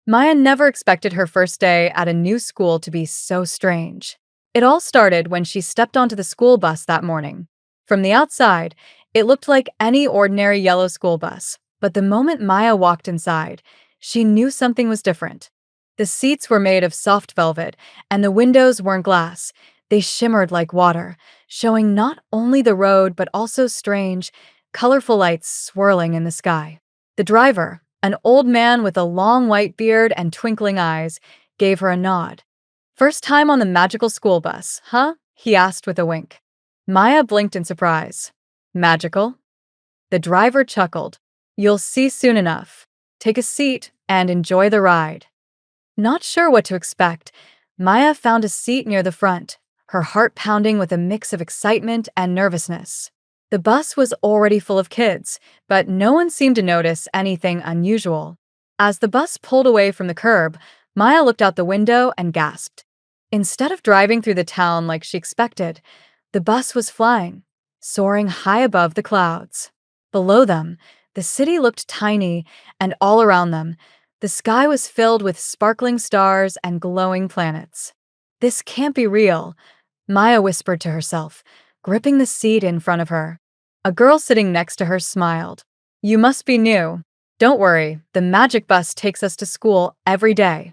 Maya never expected her first day at a new school to be so strange. It all started when she stepped onto the school bus that morning. From the outside, it looked like any ordinary yellow school bus, but the moment Maya walked inside, she knew something was different. The seats were made of soft velvet, and the windows weren't glass. They shimmered like water, showing not only the road but also strange, colorful lights swirling in the sky. The driver, an old man with a long white beard and twinkling eyes, gave her a nod. "First time on the magical school bus, huh?" he asked with a wink. Maya blinked in surprise. "Magical?" The driver chuckled. "You'll see soon enough. Take a seat and enjoy the ride." Not sure what to expect, Maya found a seat near the front, her heart pounding with a mix of excitement and nervousness. The bus was already full of kids, but no one seemed to notice anything unusual. As the bus pulled away from the curb, Maya looked out the window and gasped. Instead of driving through the town like she expected, the bus was flying, soaring high above the clouds. Below them, the city looked tiny, and all around them, the sky was filled with sparkling stars and glowing planets. "This can't be real," Maya whispered to herself, gripping the seat in front of her. A girl sitting next to her smiled. "You must be new. Don't worry, the magic bus takes us to school every day."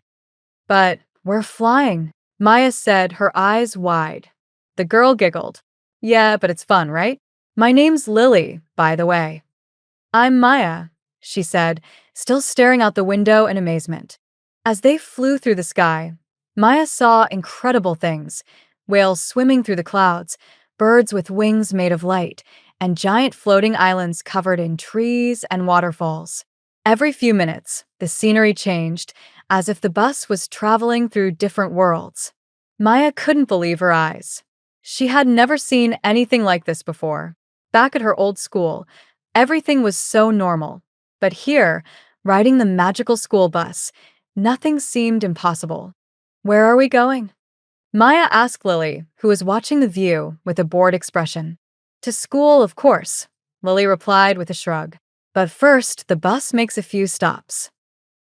"But we're flying," Maya said, her eyes wide. The girl giggled. "Yeah, but it's fun, right? My name's Lily, by the way." "I'm Maya," she said, still staring out the window in amazement. As they flew through the sky, Maya saw incredible things: whales swimming through the clouds, birds with wings made of light, and giant floating islands covered in trees and waterfalls. Every few minutes, the scenery changed, as if the bus was traveling through different worlds. Maya couldn't believe her eyes. She had never seen anything like this before. Back at her old school, everything was so normal. But here, riding the magical school bus, nothing seemed impossible. "Where are we going?" Maya asked Lily, who was watching the view with a bored expression. "To school, of course," Lily replied with a shrug. "But first, the bus makes a few stops."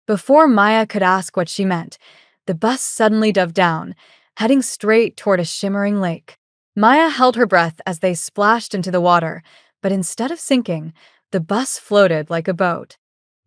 Before Maya could ask what she meant, the bus suddenly dove down, heading straight toward a shimmering lake. Maya held her breath as they splashed into the water, but instead of sinking, the bus floated like a boat.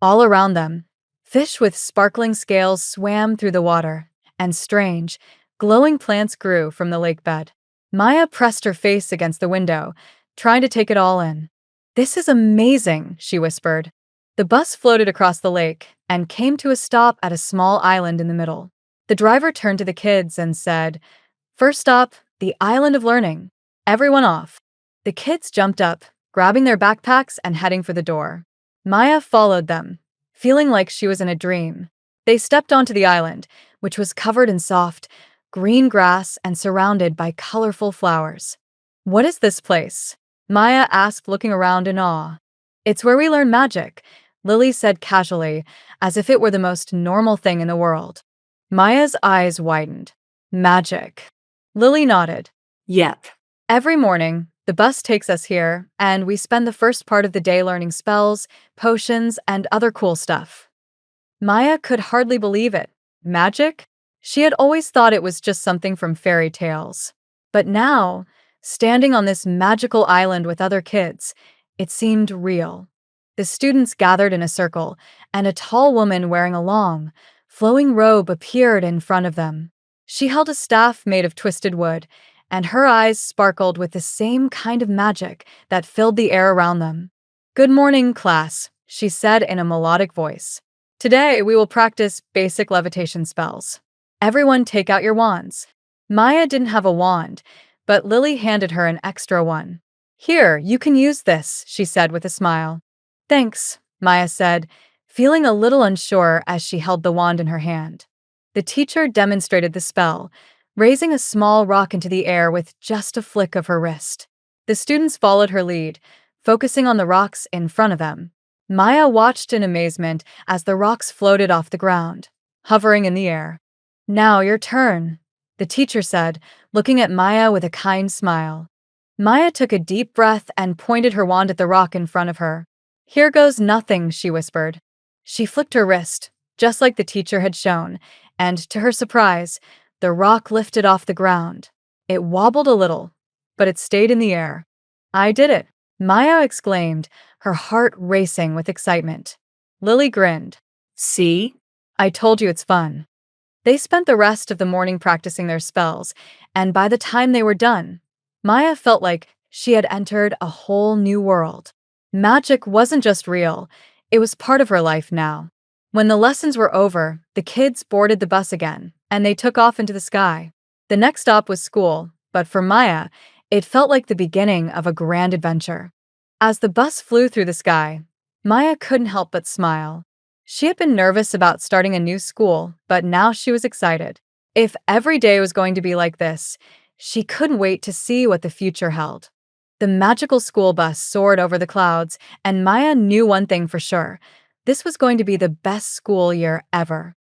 All around them, fish with sparkling scales swam through the water, and strange, glowing plants grew from the lake bed. Maya pressed her face against the window, trying to take it all in. "This is amazing," she whispered. The bus floated across the lake and came to a stop at a small island in the middle. The driver turned to the kids and said, "First stop, the Island of Learning. Everyone off." The kids jumped up, grabbing their backpacks and heading for the door. Maya followed them, feeling like she was in a dream. They stepped onto the island, which was covered in soft, green grass and surrounded by colorful flowers. "What is this place?" Maya asked, looking around in awe. "It's where we learn magic," Lily said casually, as if it were the most normal thing in the world. Maya's eyes widened. "Magic." Lily nodded. Yep. "Every morning, the bus takes us here, and we spend the first part of the day learning spells, potions, and other cool stuff." Maya could hardly believe it. Magic? She had always thought it was just something from fairy tales. But now, standing on this magical island with other kids, it seemed real. The students gathered in a circle, and a tall woman wearing a long, flowing robe appeared in front of them. She held a staff made of twisted wood, and her eyes sparkled with the same kind of magic that filled the air around them. "Good morning, class," she said in a melodic voice. "Today we will practice basic levitation spells. Everyone take out your wands." Maya didn't have a wand, but Lily handed her an extra one. "Here, you can use this," she said with a smile. "Thanks," Maya said, feeling a little unsure as she held the wand in her hand. The teacher demonstrated the spell, raising a small rock into the air with just a flick of her wrist. The students followed her lead, focusing on the rocks in front of them. Maya watched in amazement as the rocks floated off the ground, hovering in the air. "Now your turn," the teacher said, looking at Maya with a kind smile. Maya took a deep breath and pointed her wand at the rock in front of her. "Here goes nothing," she whispered. She flicked her wrist, just like the teacher had shown, and to her surprise, the rock lifted off the ground. It wobbled a little, but it stayed in the air. I did it, Maya exclaimed, her heart racing with excitement. Lily grinned. See? I told you it's fun. They spent the rest of the morning practicing their spells, and by the time they were done, Maya felt like she had entered a whole new world. Magic wasn't just real, it was part of her life now. When the lessons were over, the kids boarded the bus again, and they took off into the sky. The next stop was school, but for Maya, it felt like the beginning of a grand adventure. As the bus flew through the sky, Maya couldn't help but smile. She had been nervous about starting a new school, but now she was excited. If every day was going to be like this, she couldn't wait to see what the future held. The magical school bus soared over the clouds, and Maya knew one thing for sure. This was going to be the best school year ever.